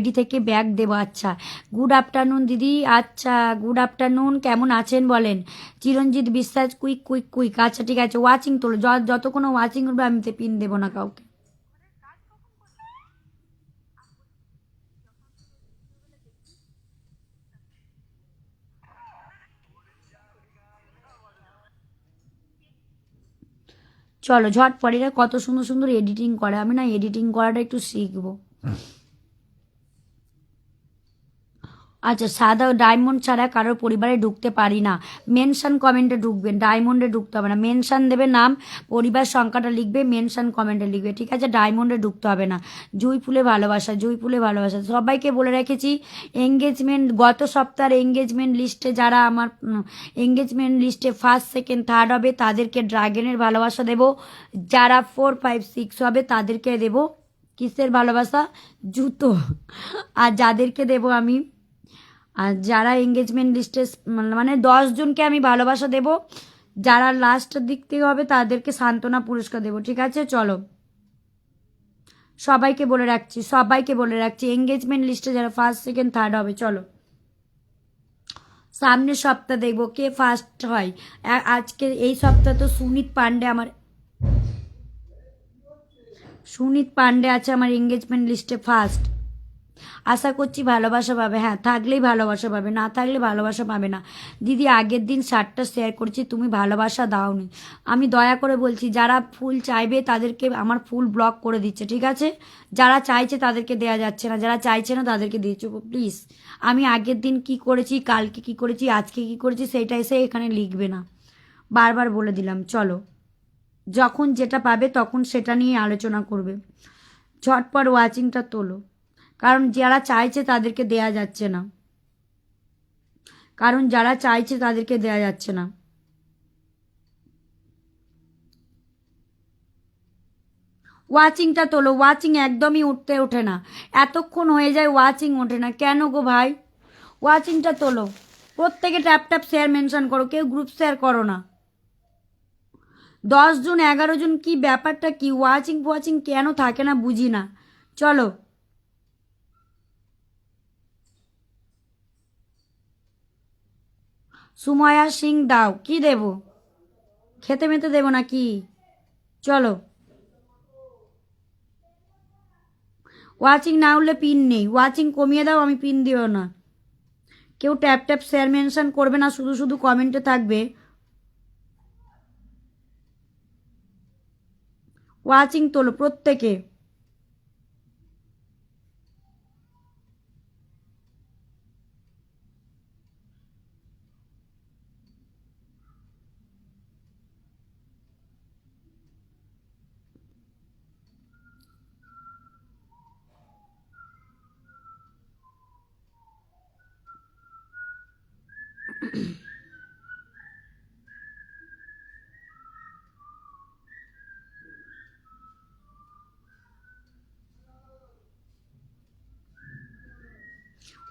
ID থেকে bag দেবো। আচ্ছা, গুড আফটারনুন দিদি। আচ্ছা, গুড আফটারনুন, কেমন আছেন বলেন? চিরঞ্জিত বিশ্বাস, কুইক কুইক কুইক। আচ্ছা ঠিক আছে, ওয়াচিং তোলো, যতক্ষণ ওয়াচিং উঠবে আমি তো পিন দেবো না কাউকে। চলো ঝটপট, এরা কত সুন্দর সুন্দর এডিটিং করে, আমি না এডিটিং করাটা একটু শিখবো। আচ্ছা, সাদা ডায়মন্ড ছাড়া কারোর পরিবারে ঢুকতে পারি না। মেনশন কমেন্টে ঢুকবেন, ডায়মন্ডে ঢুকতে হবে না। মেনশন দেবে নাম, পরিবার সংখ্যাটা লিখবে, মেনশন কমেন্টে লিখবে, ঠিক আছে? ডায়মন্ডে ঢুকতে হবে না। জুই ফুলে ভালোবাসা, জুই ফুলে ভালোবাসা। সবাইকে বলে রেখেছি এঙ্গেজমেন্ট, গত সপ্তাহের এঙ্গেজমেন্ট লিস্টে যারা আমার এঙ্গেজমেন্ট লিস্টে ফার্স্ট সেকেন্ড থার্ড হবে তাদেরকে ড্রাগনের ভালোবাসা দেব। যারা 4 5 6 হবে তাদেরকে দেব কিসের ভালোবাসা? জুতো। আর যাদেরকে দেব আমি, আর যারা এঙ্গেজমেন্ট লিস্টে মানে 10 জনকে আমি ভালোবাসা দেব, যারা লাস্টের দিক থেকে হবে তাদেরকে সান্ত্বনা পুরস্কার দেব, ঠিক আছে? চলো সবাইকে বলে রাখছি, সবাইকে বলে রাখছি এঙ্গেজমেন্ট লিস্টে যারা ফার্স্ট সেকেন্ড থার্ড হবে। চলো সামনের সপ্তাহ দেখবো কে ফার্স্ট হয়। আজকে এই সপ্তাহ তো সুনীত পান্ডে আমার, সুনীত পান্ডে আছে আমার এঙ্গেজমেন্ট লিস্টে ফার্স্ট। আশা করছি ভালোবাসা পাবে। হ্যাঁ, থাকলেই ভালোবাসা পাবে, না থাকলে ভালোবাসা পাবে না। দিদি আগের দিন শার্টটা শেয়ার করেছি, তুমি ভালোবাসা দাওনি। আমি দয়া করে বলছি, যারা ফুল চাইবে তাদেরকে আমার ফুল ব্লক করে দিচ্ছে, ঠিক আছে? যারা চাইছে তাদেরকে দেয়া যাচ্ছে না, যারা চাইছে না তাদেরকে দিচ্ছ। প্লিজ, আমি আগের দিন কি করেছি, কালকে কি করেছি, আজকে কি করেছি সেটা এসে এখানে লিখবে না, বারবার বলে দিলাম। চলো, যখন যেটা পাবে তখন সেটা নিয়ে আলোচনা করবে। ঝটপট ওয়াচিংটা তোলো, কারণ যারা চাইছে তাদেরকে দেয়া যাচ্ছে না, কারণ যারা চাইছে তাদেরকে দেয়া যাচ্ছে না। ওয়াচিংটা তোলো, ওয়াচিং একদমই উঠতে ওঠে না, এতক্ষণ হয়ে যায় ওয়াচিং ওঠে না কেন গো ভাই? ওয়াচিংটা তোলো, প্রত্যেকে ট্যাপ ট্যাপ শেয়ার মেনশন করো, কেউ গ্রুপ শেয়ার করো না। 10 জন 11 জন, কি ব্যাপারটা কি? ওয়াচিং ওয়াচিং কেন থাকে না বুঝি না। চলো, সুময়া সিং দাও, কি দেব? খেতে মেতে দেবো নাকি? চলো, ওয়াচিং না উঠলে পিন নেই, ওয়াচিং কমিয়ে দাও, আমি পিন দিও না। কেউ ট্যাপ ট্যাপ শেয়ার মেনশন করবে না, শুধু শুধু কমেন্টে থাকবে। ওয়াচিং তোলো প্রত্যেকে।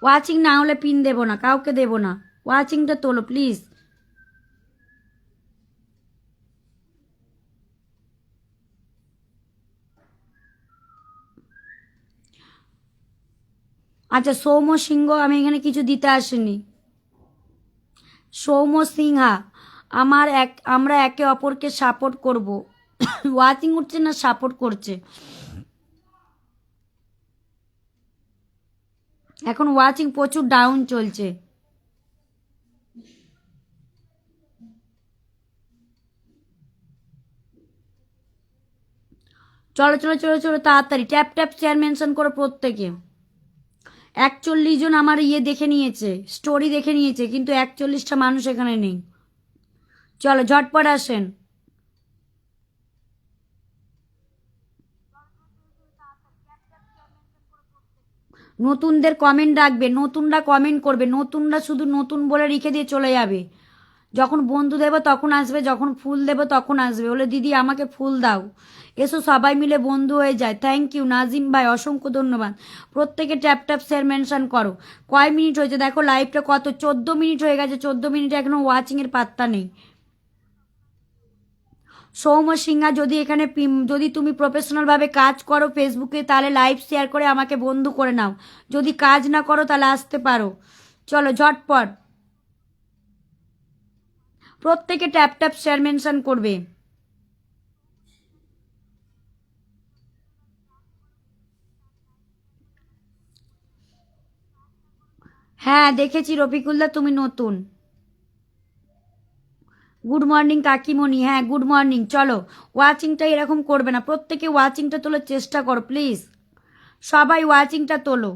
ওয়াচিং না হলে পিন দেবো না, কাউকে দেবো না। ওয়াচিংটা তোলো প্লিজ। আচ্ছা, সৌম্য সিংহ, আমি এখানে কিছু দিতে আসিনি। সৌম্য সিংহা, আমরা একে অপরকে সাপোর্ট করব। ওয়াচিং উঠছে না, সাপোর্ট করছে। এখন ওয়াচিং প্রচুর ডাউন চলছে। চলো চলো চলো চলো, তাড়াতাড়ি ট্যাপ ট্যাপ শেয়ার মেনশন করো প্রত্যেকে। 41 জন আমার ইয়ে দেখে নিয়েছে, স্টোরি দেখে নিয়েছে, কিন্তু 41টা মানুষ এখানে নেই। চলো ঝটপট আসেন। নতুনদের কমেন্ট রাখবে, নতুনরা কমেন্ট করবে, নতুনরা শুধু নতুন বলে রেখে দিয়ে চলে যাবে। যখন বন্ধু দেবো তখন আসবে, যখন ফুল দেবো তখন আসবে, বলে দিদি আমাকে ফুল দাও। এসো সবাই মিলে বন্ধু হয়ে যায়। থ্যাংক ইউ নাজিম ভাই, অসংখ্য ধন্যবাদ। প্রত্যেকে ট্যাপ ট্যাপ শেয়ার মেনশন করো। কয় মিনিট হয়েছে দেখো, লাইভটা কত, 14 মিনিট হয়ে গেছে, 14 মিনিট এখনো ওয়াচিংয়ের পাত্তা নেই। সৌম্য সিংহা, যদি এখানে যদি তুমি প্রফেশনালভাবে কাজ করো ফেসবুকে, তাহলে লাইভ শেয়ার করে আমাকে বন্ধু করে নাও। যদি কাজ না করো তাহলে আসতে পারো। চলো ঝটপট প্রত্যেকে ট্যাপ ট্যাপ শেয়ার মেনশন করবে। হ্যাঁ দেখেছি রফিকুল্লাহ, তুমি নতুন। গুড মর্নিং কাকিমণি, হ্যাঁ গুড মর্নিং। চলো ওয়াচিংটা এরকম করবে না, প্রত্যেকে ওয়াচিংটা তোলার চেষ্টা করো প্লিজ, সবাই ওয়াচিংটা তোলো।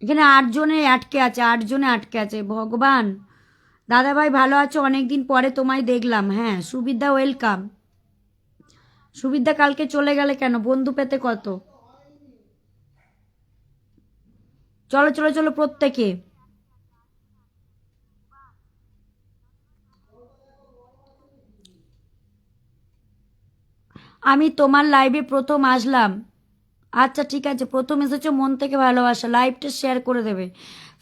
এখানে 8 জনে আটকে আছে, 8 জনে আটকে আছে, ভগবান। দাদা ভাই ভালো আছো, অনেকদিন পরে তোমায় দেখলাম। হ্যাঁ সুবিধা ওয়েলকাম। সুবিধা কালকে চলে গেলে কেন, বন্ধু পেতে কত। চলো চলো চলো প্রত্যেকে। আমি তোমার লাইভে প্রথম আসলাম। আচ্ছা ঠিক আছে, প্রথম এসেছো, মন থেকে ভালোবাসা, লাইভটা শেয়ার করে দেবে।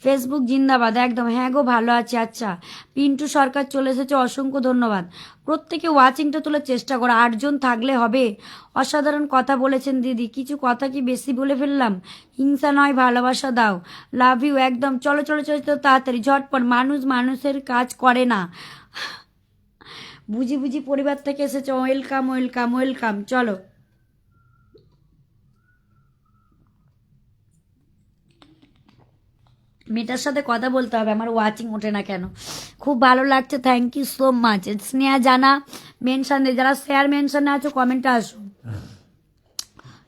ফেসবুক জিন্দাবাদ, একদম। হ্যাঁ গো ভালো আছি। আচ্ছা পিন্টু সরকার চলে এসেছে, অসংখ্য ধন্যবাদ। প্রত্যেকে ওয়াচিংটা তোলার চেষ্টা করো, 8 জন থাকলে হবে। অসাধারণ কথা বলেছেন দিদি, কিছু কথা কি বেশি বলে ফেললাম? হিংসা নয় ভালোবাসা দাও, লাভ ইউ, একদম। চলো চলো চলো চলো তাড়াতাড়ি ঝটপট, মানুষ মানুষের কাজ করে না। বুঝি বুঝি পরিবার থেকে এসেছে, ওয়েলকাম ওয়েলকাম ওয়েলকাম। চলো মেয়েটার সাথে কথা বলতে হবে, আমার ওয়াচিং ওঠে না কেন। খুব ভালো লাগছে, thank you so much. Sneha Jana mention দে, যারা শেয়ার মেনশনে আছো কমেন্টে আসো,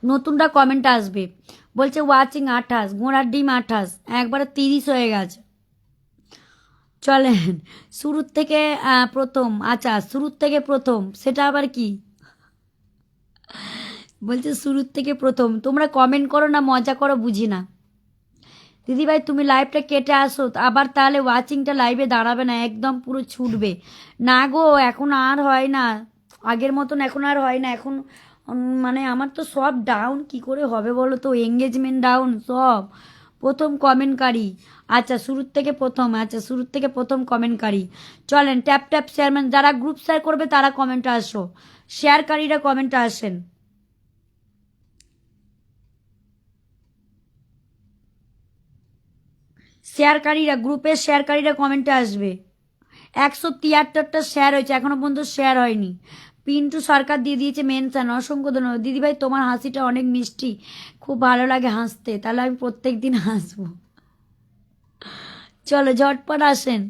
নতুনটা কমেন্টে আসবে। বলছে ওয়াচিং 28, ঘোড়ার ডিম 28, একবারে 30 হয়ে গেছে। চলেন শুরুর থেকে প্রথম। আচ্ছা শুরুর থেকে প্রথম, সেটা আবার কি? বলছে শুরুর থেকে প্রথম, তোমরা কমেন্ট করো না মজা করো বুঝি না। দিদিভাই তুমি লাইভটা কেটে আসো আবার, তাহলে ওয়াচিংটা লাইভে দাঁড়াবে না, একদম পুরো ছুটবে। না গো এখন আর হয় না, আগের মতন এখন আর হয় না। এখন মানে আমার তো সব ডাউন, কি করে হবে বলো তো, এঙ্গেজমেন্ট ডাউন সব। প্রথম কমেন্টকারী, আচ্ছা শুরুর থেকে প্রথম, আচ্ছা শুরুর থেকে প্রথম কমেন্টকারী। চলেন ট্যাপ ট্যাপ শেয়ার, মানে যারা গ্রুপ শেয়ার করবে তারা কমেন্টে আসো, শেয়ারকারীরা কমেন্টে আসেন। শেয়ারকারীরা, গ্রুপের শেয়ারকারীরা কমেন্টে আসবে। 173টা শেয়ার হয়েছে, এখনো পর্যন্ত শেয়ার হয়নি। পিন্টু সরকার দিয়ে দিয়েছে মেনশন, অসংখ্য ধন্যবাদ। দিদিভাই তোমার হাসিটা অনেক মিষ্টি, খুব ভালো লাগে হাসতে, তাহলে আমি প্রত্যেক দিন হাসবো। চলো ঝটপট আসেন,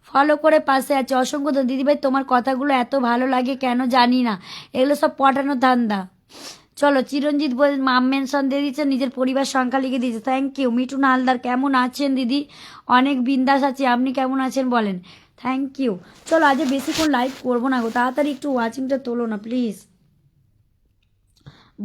ফলো করে পাশে আছে, অসংখ্য ধন্যবাদ। দিদিভাই তোমার কথাগুলো এত ভালো লাগে কেন জানি না, এগুলো সব পটানোর ধান্দা। চলো চিরঞ্জিত মাম মেনশন দিয়ে দিচ্ছে, নিজের পরিবার সংখ্যা লিখে দিয়েছে, থ্যাংক ইউ। মিঠুন হালদার কেমন আছেন দিদি? অনেক বিন্দাস আছি, আপনি কেমন আছেন বলেন? Thank you. চলো আজ বেশিক্ষণ লাইভ করবো না গো, তাড়াতাড়ি একটু ওয়াচিংটা তোলো না প্লিজ।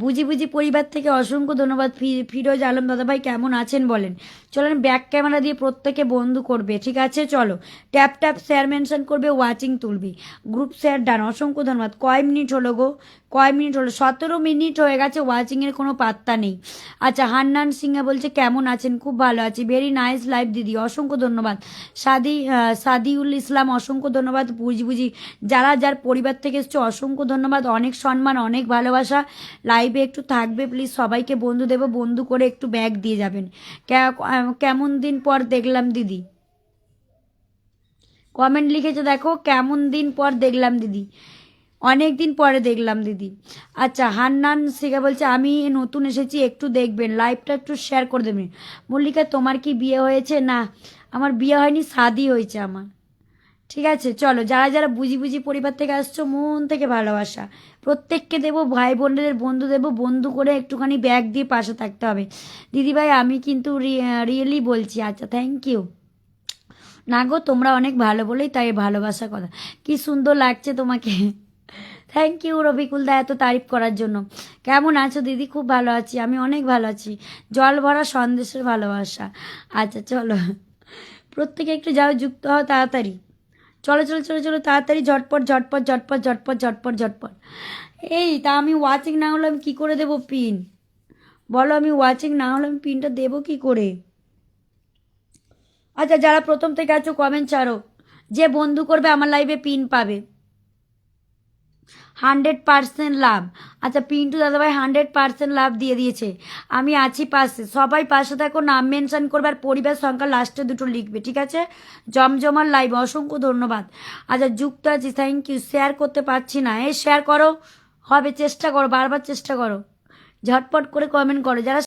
বুঝি বুঝি পরিবার থেকে অসংখ্য ধন্যবাদ। ফিরোজ আলম দাদাভাই কেমন আছেন বলেন? চলেন ব্যাক ক্যামেরা দিয়ে প্রত্যেকে বন্ধু করবে, ঠিক আছে? চলো ট্যাপ ট্যাপ শেয়ার মেনশন করবে, ওয়াচিং তুলবি, গ্রুপ শেয়ার ডান, অসংখ্য ধন্যবাদ। কয় মিনিট হলো গো, কয় মিনিট হলো? 17 মিনিট হয়ে গেছে, ওয়াচিংয়ের কোনো পাত্তা নেই। আচ্ছা হান্নান সিংহা বলছে কেমন আছেন? খুব ভালো আছি, ভেরি নাইস লাইভ দিদি, অসংখ্য ধন্যবাদ। সাদিউল ইসলাম অসংখ্য ধন্যবাদ। বুঝি বুঝি যারা যার পরিবার থেকে এসছে অসংখ্য ধন্যবাদ, অনেক সম্মান অনেক ভালোবাসা। লাইভে একটু থাকবে প্লিজ, সবাইকে বন্ধু দেব, বন্ধু করে একটু ব্যাগ দিয়ে যাবেন। কেমন দিন পর দেখলাম দিদি, কমেন্ট লিখেছে দেখো, কেমন দিন পর দেখলাম দিদি, অনেক দিন পরে দেখলাম দিদি। আচ্ছা হান্নান শিখা বলছে আমি নতুন এসেছি, একটু দেখবেন লাইভটা, একটু শেয়ার করে দেবেন। মল্লিকা তোমার কি বিয়ে হয়েছে? না আমার বিয়ে হয়নি, শাদি হয়েছে আমার। ঠিক আছে চলো, যারা যারা বুঝি বুঝি পরিবার থেকে আসছো, মন থেকে ভালোবাসা প্রত্যেককে দেবো, ভাই বোনদের বন্ধু দেবো, বন্ধু করে একটুখানি ব্যাগ দিয়ে পাশে থাকতে হবে। দিদিভাই আমি কিন্তু রিয়েলি বলছি। আচ্ছা থ্যাংক ইউ। না গো তোমরা অনেক ভালো বলেই তাই ভালোবাসার কথা, কি সুন্দর লাগছে তোমাকে। থ্যাংক ইউ রফিকুল দা এত তারিফ করার জন্য। কেমন আছো দিদি? খুব ভালো আছি, আমি অনেক ভালো আছি, জল ভরা সন্দেশের ভালোবাসা। আচ্ছা চলো প্রত্যেকে একটু যাও, যুক্ত হও তাড়াতাড়ি। চলো চলো চলো চলো তাড়াতাড়ি, ঝটপট ঝটপট ঝটপট ঝটপট ঝটপট ঝটপট। এই তা আমি ওয়াচিং না হলে আমি কী করে দেবো পিন? বলো, আমি ওয়াচিং না হলে আমি পিনটা দেবো কী করে? আচ্ছা, যারা প্রথম থেকে আছো কমেন্ট ছাড়ো। যে বন্ধু করবে আমার লাইভে পিন পাবে। 100% লাভ। আচ্ছা, পিন্টু দাদাভাই 100% লাভ দিয়ে দিয়েছে। আমি আছি পাশে, সবাই পাশে থাকো, নাম মেনশন করবে আর পরিবার সংখ্যা লাস্টে দুটো লিখবে, ঠিক আছে? জমজমার লাইভ, অসংখ্য ধন্যবাদ। আচ্ছা, যুক্ত আছি, থ্যাংক ইউ। শেয়ার করতে পারছি না, শেয়ার করো, হবে, চেষ্টা করো, বারবার চেষ্টা করো, ঝটপট করে কমেন্ট করো। যারা